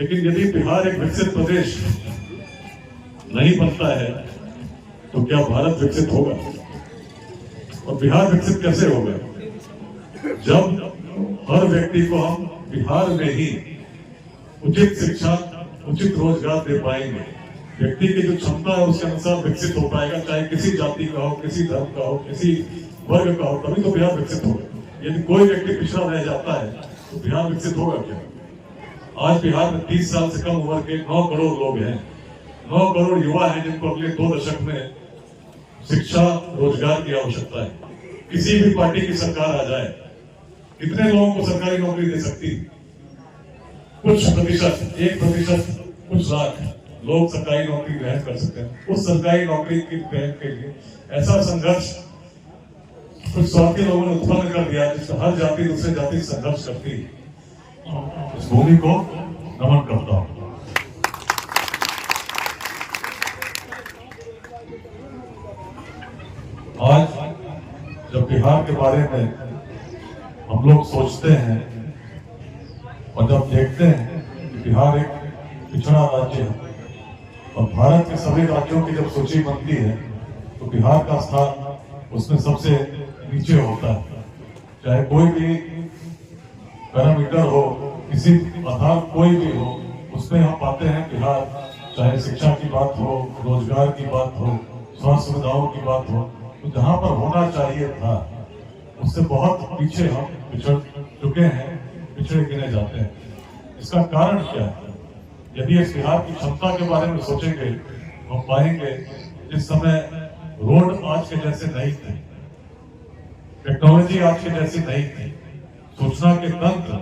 लेकिन यदि बिहार एक विकसित प्रदेश नहीं बनता है तो क्या भारत विकसित होगा? और बिहार विकसित कैसे होगा? जब हर व्यक्ति को हम बिहार में ही उचित शिक्षा, उचित रोजगार दे पाएंगे। व्यक्ति की जो क्षमता है उसके अनुसार विकसित हो पाएगा, चाहे किसी जाति का हो, किसी धर्म का हो, किसी वर्ग का हो, तभी तो बिहार विकसित होगा। यदि कोई व्यक्ति पिछड़ा रह जाता है तो बिहार विकसित होगा क्या? आज बिहार में 30 साल से कम उम्र के 9 करोड़ लोग हैं, 9 करोड़ युवा हैं जिनको अगले 2 दशक में शिक्षा, रोजगार की आवश्यकता है। किसी भी पार्टी की सरकार आ जाए, कितने लोगों को सरकारी नौकरी दे सकती? कुछ प्रतिशत, 1%, कुछ लाख लोग सरकारी नौकरी ग्रहण कर सकते हैं। उस सरकारी नौकरी की ग्रहण के लिए ऐसा संघर्ष कुछ स्वार्थी लोगों ने उत्पन्न कर दिया जिससे हर जाति दूसरे जाति संघर्ष करती। इस भूमि को नमन करता हूं। आज जब बिहार के बारे में हम लोग सोचते हैं और जब देखते हैं कि बिहार एक पिछड़ा राज्य है और भारत के सभी राज्यों की जब सूची बनती है तो बिहार का स्थान उसमें सबसे नीचे होता है। चाहे कोई भी पैरामीटर हो, किसी आधार कोई भी हो, उसमें हम पाते हैं बिहार, चाहे शिक्षा की बात हो, रोजगार की बात हो, स्वास्थ्य सुविधाओं की बात हो, तो जहां पर होना चाहिए था उससे बहुत पीछे हम पिछड़ चुके हैं, पिछड़े गिने जाते हैं। इसका कारण क्या है? यदि इस बिहार की क्षमता के बारे में सोचेंगे हम पाएंगे इस समय रोड आज के जैसे नहीं थे, टेक्नोलॉजी आज के जैसी नहीं थी, सूचना के तंत्र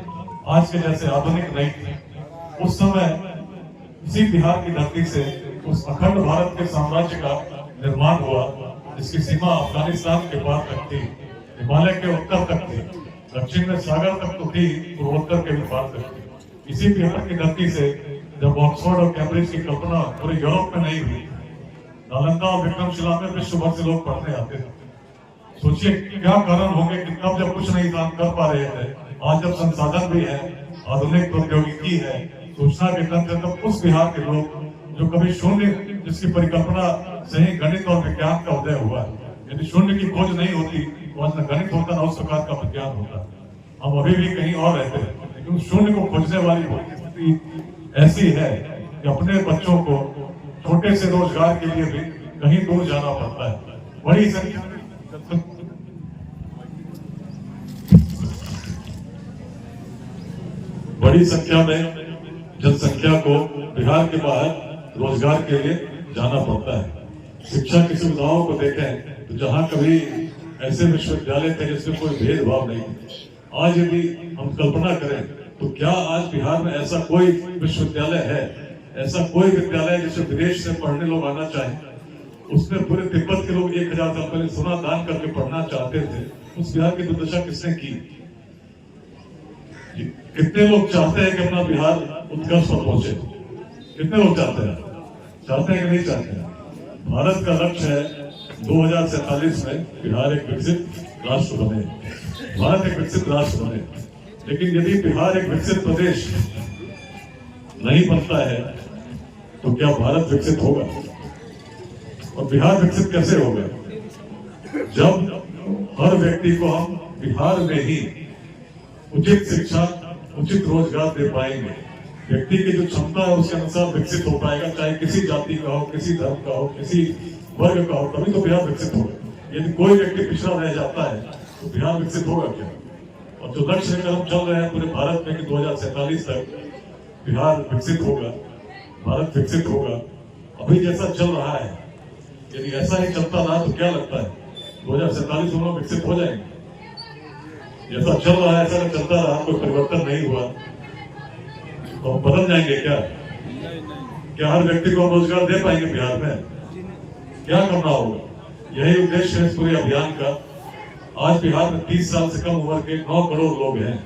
आज के जैसे आधुनिक नहीं थे। उस समय इसी बिहार की धरती से उस अखंड भारत के साम्राज्य का निर्माण हुआ जिसकी सीमा अफगानिस्तान के पार तक थी, हिमालय के उत्तर तक थी, दक्षिण में सागर तक तो थी, पूर्वोत्तर के भी पार तक थी। इसी बिहार की धरती से जब ऑक्सफोर्ड और कैम्ब्रिज की कल्पना पूरे यूरोप में नहीं हुई, नालंदा और विक्रमशिला में विश्व भर से लोग पढ़ने आते थे। सोचिए क्या कारण होंगे कि तब जब कुछ नहीं काम कर पा रहे थे, आज जब संसाधन भी है, आधुनिक प्रौद्योगिकी है, सूचना के तंत्र, तब उस बिहार के लोग जो कभी शून्य, जिसकी परिकल्पना से ही गणित और विज्ञान का उदय हुआ, यदि शून्य की खोज नहीं होती तो आज न गणित होता न उस प्रकार का विज्ञान होता। हम अभी भी कहीं और रहते हैं, लेकिन शून्य को खोजने वाली स्थिति ऐसी है कि अपने बच्चों को छोटे से रोजगार के लिए भी कहीं दूर जाना पड़ता है। बड़ी संख्या में जनसंख्या को बिहार के बाहर रोजगार के लिए जाना पड़ता है। शिक्षा की सुविधाओं को देखें तो जहां कभी ऐसे विश्वविद्यालय थे जिसमें कोई भेदभाव नहीं था, आज यदि हम कल्पना करें तो क्या आज बिहार में ऐसा कोई विश्वविद्यालय है, ऐसा कोई विद्यालय जिसे विदेश से पढ़ने लोग आना चाहें? उसमें पूरे तिब्बत के लोग 1000 साल पहले सोना दान करके पढ़ना चाहते थे। उस बिहार की दुर्दशा किसने की? कितने लोग चाहते हैं कि अपना बिहार उत्कर्ष पर पहुंचे? कितने लोग चाहते हैं कि नहीं चाहते हैं? भारत का लक्ष्य है 2047 में बिहार एक विकसित राष्ट्र बने, भारत एक विकसित राष्ट्र बने। लेकिन यदि बिहार एक विकसित प्रदेश नहीं बनता है तो क्या भारत विकसित होगा? और बिहार विकसित कैसे होगा? जब हर व्यक्ति को हम बिहार में ही उचित शिक्षा, उचित रोजगार दे पाएंगे। व्यक्ति की जो क्षमता है उसके अनुसार विकसित हो पाएगा, चाहे किसी जाति का हो, किसी धर्म का हो, किसी वर्ग का हो, तभी तो बिहार विकसित होगा। यदि कोई व्यक्ति पिछड़ा रह जाता है तो बिहार विकसित होगा क्या? और जो लक्ष्य लेकर हम चल रहे हैं पूरे भारत में कि 2047 तक बिहार विकसित होगा, भारत विकसित होगा, अभी जैसा चल रहा है यदि ऐसा ही चलता रहा तो क्या लगता है 2047 में विकसित हो जाएंगे? जैसा चल रहा है ऐसा चलता रहा, कोई परिवर्तन नहीं हुआ तो हम बदल जाएंगे क्या? क्या हर व्यक्ति को रोजगार दे पाएंगे बिहार में? क्या करना होगा? यही उद्देश्य है इस पूरे अभियान का। आज बिहार में 30 साल से कम उम्र के 9 करोड़ लोग हैं,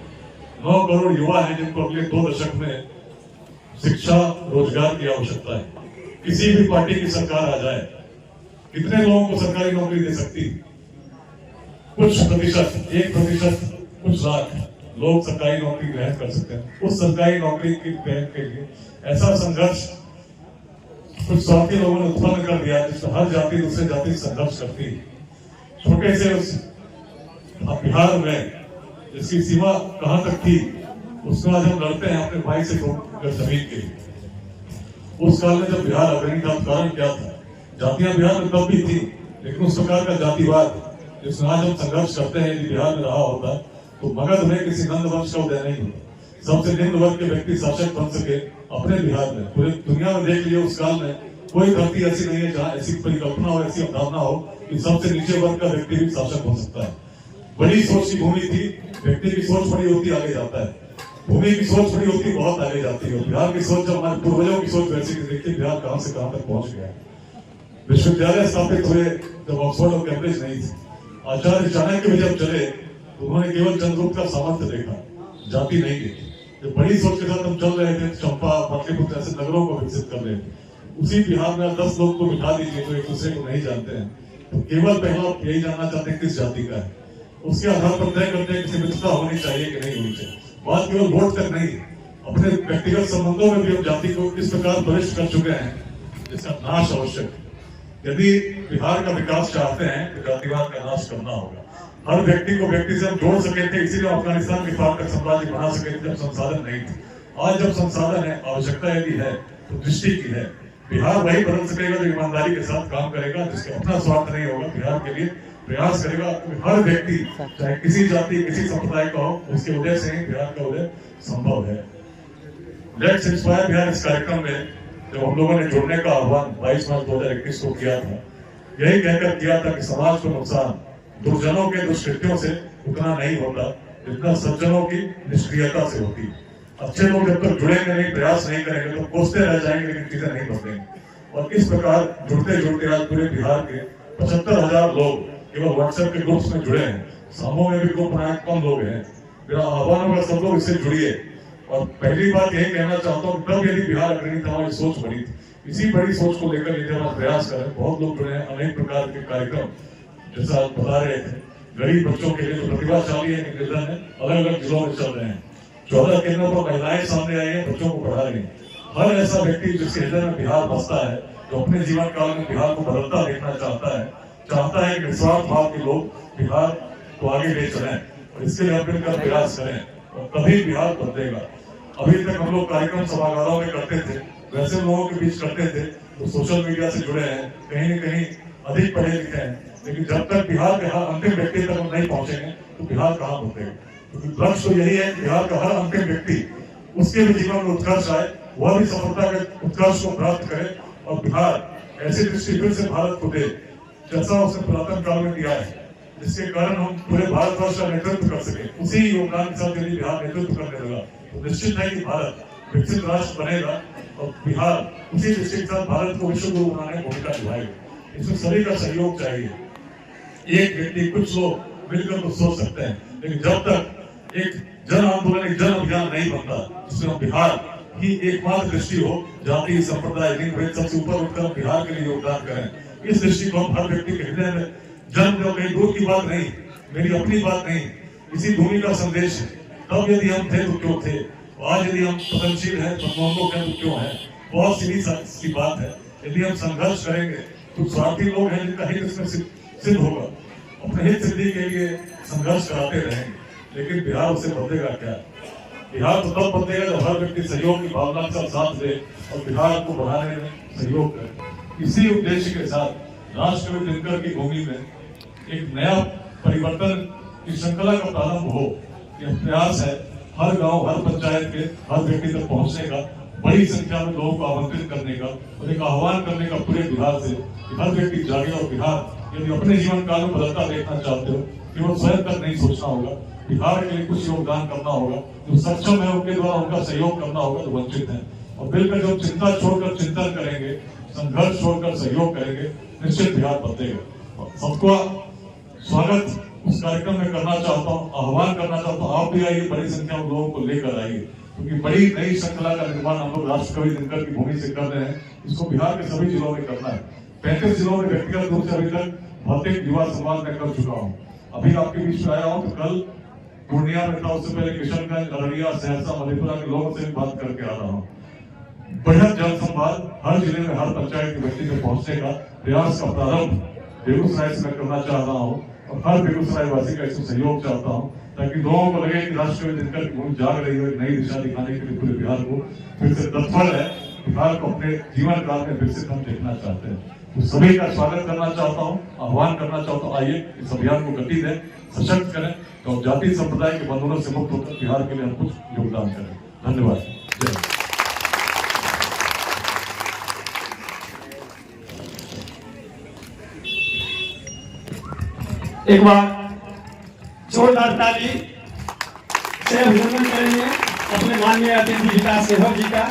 9 करोड़ युवा हैं जिनको अगले 2 दशक में शिक्षा, रोजगार की आवश्यकता है। किसी भी पार्टी की सरकार आ जाए, कितने लोगों को सरकारी नौकरी दे सकती? कुछ प्रतिशत, 1%, कुछ लाख लोग सरकारी नौकरी ग्रहण कर सकते हैं। उस सरकारी नौकरी की ग्रहण के लिए ऐसा संघर्ष कुछ स्वार्थी लोगों ने उत्पन्न कर दिया जिसमें हर जाति दूसरे जाति संघर्ष करती है। छोटे से उस बिहार में जिसकी सीमा कहां तक थी, उसमें आज हम लड़ते हैं अपने भाई से जमीन के लिए। उस काल में जब बिहार अग्रणी था, कारण क्या था? जातियां बिहार में तब भी थी, लेकिन उस प्रकार का जातिवाद जिसमें आज हम संघर्ष करते हैं, यदि बिहार में रहा होता तो मगध में किसी नंद वंश का उदय नहीं होता। सबसे निम्न वर्ग के व्यक्ति शासक बन सके अपने बिहार में। पूरे दुनिया में देख लिए उस काल में कोई धरती ऐसी नहीं है जहाँ ऐसी परिकल्पना हो, ऐसी अवधारणा हो कि सबसे नीचे वर्ग का व्यक्ति भी शासक बन सकता है। बड़ी सोच की भूमि थी, व्यक्ति की सोच बड़ी होती आगे जाता है, भूमि की सोच बड़ी होती बहुत आगे जाती है। बिहार की सोच, जब हमारे पूर्वजों की सोच वैसी थी, देखिए बिहार कहां से कहां तक पहुंच गया। विश्वविद्यालय स्थापित हुए जब ऑक्सफोर्ड और कैम्ब्रिज नहीं थे। आचार्य चाणक्य भी जब चले तो उन्होंने केवल चंद्रगुप्त का सामर्थ्य देखा, जाति नहीं देखी। जब बड़ी सोच के साथ हम चल रहे थे, चंपा, पाटलिपुत्र ऐसे नगरों को विकसित कर रहे थे। उसी बिहार में 10 लोग को बिठा दीजिए जो एक दूसरे को नहीं जानते हैं, तो केवल पहला यही जानना चाहते हैं किस जाति का है। उसके आधार पर तय करते हैं किसी मित्रता होनी चाहिए कि नहीं होनी चाहिए। बात केवल वोट तक नहीं, अपने व्यक्तिगत संबंधों में भी हम जाति को इस प्रकार प्रविष्ट कर चुके हैं जिसका नाश आवश्यक है। यदि बिहार का विकास चाहते हैं तो जातिवाद का नाश करना होगा। हर व्यक्ति को व्यक्ति से हम जोड़ सके थे, इसीलिए अफगानिस्तान के पार तक साम्राज्य बना सके थे जब संसाधन नहीं थे। आज जब संसाधन है, आवश्यकता यदि है तो दृष्टि की है। बिहार वही बदल सकेगा जो ईमानदारी के साथ काम करेगा, जिसके अपना स्वार्थ नहीं होगा, बिहार के लिए प्रयास करेगा। हर व्यक्ति चाहे किसी जाति किसी संप्रदाय का हो, उसके उदय से ही बिहार का उदय संभव है। लेट्स इंस्पायर बिहार इस कार्यक्रम में जब हम लोगों ने जुड़ने का आह्वान 22 मार्च 2021 को किया था, यही कहकर किया था कि समाज को नुकसान दुर्जनों के दुष्कृत्यों से उतना नहीं होता जितना सज्जनों की निष्क्रियता से होती। अच्छे लोग जब तक जुड़ेंगे नहीं, प्रयास नहीं करेंगे तो कोसते रह जाएंगे, लेकिन चीजें नहीं बदलेंगी। और इस प्रकार जुड़ते जुड़ते आज पूरे बिहार के 75,000 लोग केवल व्हाट्सएप के ग्रुप्स में जुड़े हैं। समूह में भी ग्रुप बनाए कम लोग हैं। मेरा आह्वान होगा सब लोग इससे जुड़िए। और पहली बात यही कहना चाहता हूँ, तब यदि बिहार अग्रणी था, हमारी सोच बड़ी थी। इसी बड़ी सोच को लेकर यदि हम प्रयास करें, बहुत लोग जुड़े हैं, अनेक प्रकार के कार्यक्रम जैसा आप बता रहे थे, गरीब बच्चों के लिए जो प्रतिभाशाली है निकेतन है, अलग अलग जिलों में चल रहे हैं। 14 केंद्रों पर महिलाएं सामने आई है, बच्चों को पढ़ा रही है। हर ऐसा व्यक्ति जिसके हृदय में बिहार बसता है, जो अपने जीवन काल में बिहार को बदलता देखना चाहता है कि निस्वार्थ भाव के लोग बिहार को आगे ले चलें और इसके लिए मिलकर प्रयास करें, और तभी बिहार बदलेगा। अभी तक हम लोग कार्यक्रम सभागारों में करते थे, वैसे लोगों के बीच करते थे तो सोशल मीडिया से जुड़े हैं, कहीं न कहीं अधिक पढ़े लिखे हैं, लेकिन जब तक बिहार के हर अंतिम व्यक्ति तक हम नहीं पहुंचेंगे तो बिहार कहाँ बदलेगा। क्योंकि लक्ष्य तो यही है बिहार का हर अंतिम व्यक्ति उसके भी जीवन में उत्कर्ष आए, वह भी सफलता के उत्कर्ष को प्राप्त करे, और बिहार ऐसी दृष्टि फिर से भारत को दे जैसा उसने पुरातन काल में दिया है, जिसके कारण हम पूरे भारतवर्ष का नेतृत्व कर सके। उसी योगदान के साथ यदि बिहार नेतृत्व करने लगा तो निश्चित है कि भारत विकसित राष्ट्र बनेगा, और बिहार उसी दृष्टि के साथ भारत को विश्व गुरु बनाने की भूमिका निभाएगा। इसमें सभी का सहयोग चाहिए। एक व्यक्ति, कुछ लोग मिलकर तो सोच सकते हैं, लेकिन जब तक एक जन आंदोलन, एक जन अभियान नहीं बनता जिसमें बिहार ही एकमात्र दृष्टि हो, जाति संप्रदाय लिंग भेद सबसे ऊपर उठकर बिहार के लिए योगदान करें। इस दृष्टि को हम हर व्यक्ति के हृदय में जन्म दो, कहीं दूर की बात नहीं, मेरी अपनी बात नहीं, इसी भूमि का संदेश है। तब यदि हम थे तो क्यों थे, आज यदि हम पतनशील हैं तो क्यों है, बहुत सीधी सी बात है। यदि हम संघर्ष करेंगे तो स्वार्थी लोग हैं जिनका हित इसमें सिद्ध होगा, अपने हित सिद्धि के लिए संघर्ष कराते रहेंगे, लेकिन बिहार उसे बदलेगा क्या? बिहार तो तब बदलेगा जब हर व्यक्ति सहयोग की भावना के साथ दे और बिहार को बढ़ाने में सहयोग करे। इसी उद्देश्य के साथ राष्ट्रकवि दिनकर की भूमि में एक नया परिवर्तन की श्रृंखला का प्रारंभ हो, यह प्रयास है हर गांव, हर पंचायत के हर व्यक्ति तक पहुंचने का, बड़ी संख्या में लोगों को आमंत्रित करने का और एक आह्वान करने का पूरे बिहार से कि हर व्यक्ति जागे। और बिहार यदि अपने जीवन काल में बदलता देखना चाहते हो, केवल स्वयं तक नहीं सोचना होगा, बिहार के लिए कुछ योगदान करना होगा। जो सक्षम है उनके द्वारा उनका सहयोग करना होगा, जो वंचित है, और मिलकर जब चिंता छोड़कर चिंतन करेंगे, संघर्ष छोड़कर सहयोग करेंगे, निश्चित बिहार बदलेगा। सबका स्वागत उस कार्यक्रम में करना चाहता हूँ, आह्वान करना चाहता हूँ, आप भी आइए, बड़ी संख्या में लोगों को लेकर आइए, क्योंकि बड़ी नई श्रृंखला का निर्माण हम लोग राष्ट्रकवि दिनकर की भूमि से कर रहे हैं। इसको बिहार के सभी जिलों में करना है। 35 जिलों में व्यक्तिगत रूप से अभी तक भौतिक युवा संवाद में कर चुका हूँ। अभी आपके बीच में आया हूँ तो कल पूर्णिया में था, उससे पहले किशनगंज, अररिया, सहरसा, मधेपुरा के लोगों से भी बात करके आ रहा हूँ। बढ़िया जन संवाद हर जिले में, हर पंचायत के व्यक्ति तक पहुंचने का प्रयास का प्रारंभ बेगूसराय से मैं करना चाह रहा हूँ और हर बेगूसराय वासी का इसमें सहयोग चाहता हूँ, ताकि लोगों को लगे कि राष्ट्रपति दिनकर की भूमि जाग रही हो, एक नई दिशा दिखाने के लिए पूरे बिहार को फिर से तत्पर है। बिहार को अपने जीवन काल में विकसित हम देखना चाहते हैं। तो सभी का स्वागत करना चाहता हूँ, आह्वान करना चाहता हूँ, आइए इस अभियान को गति दें, सशक्त करें और जाति संप्रदाय के बंधनों से मुक्त होकर बिहार के लिए हम कुछ योगदान करें। धन्यवाद। जय। एक बार जोरदार ताली से अभिनंदन करेंगे अपने माननीय अतिथि विकास सेवक जी का।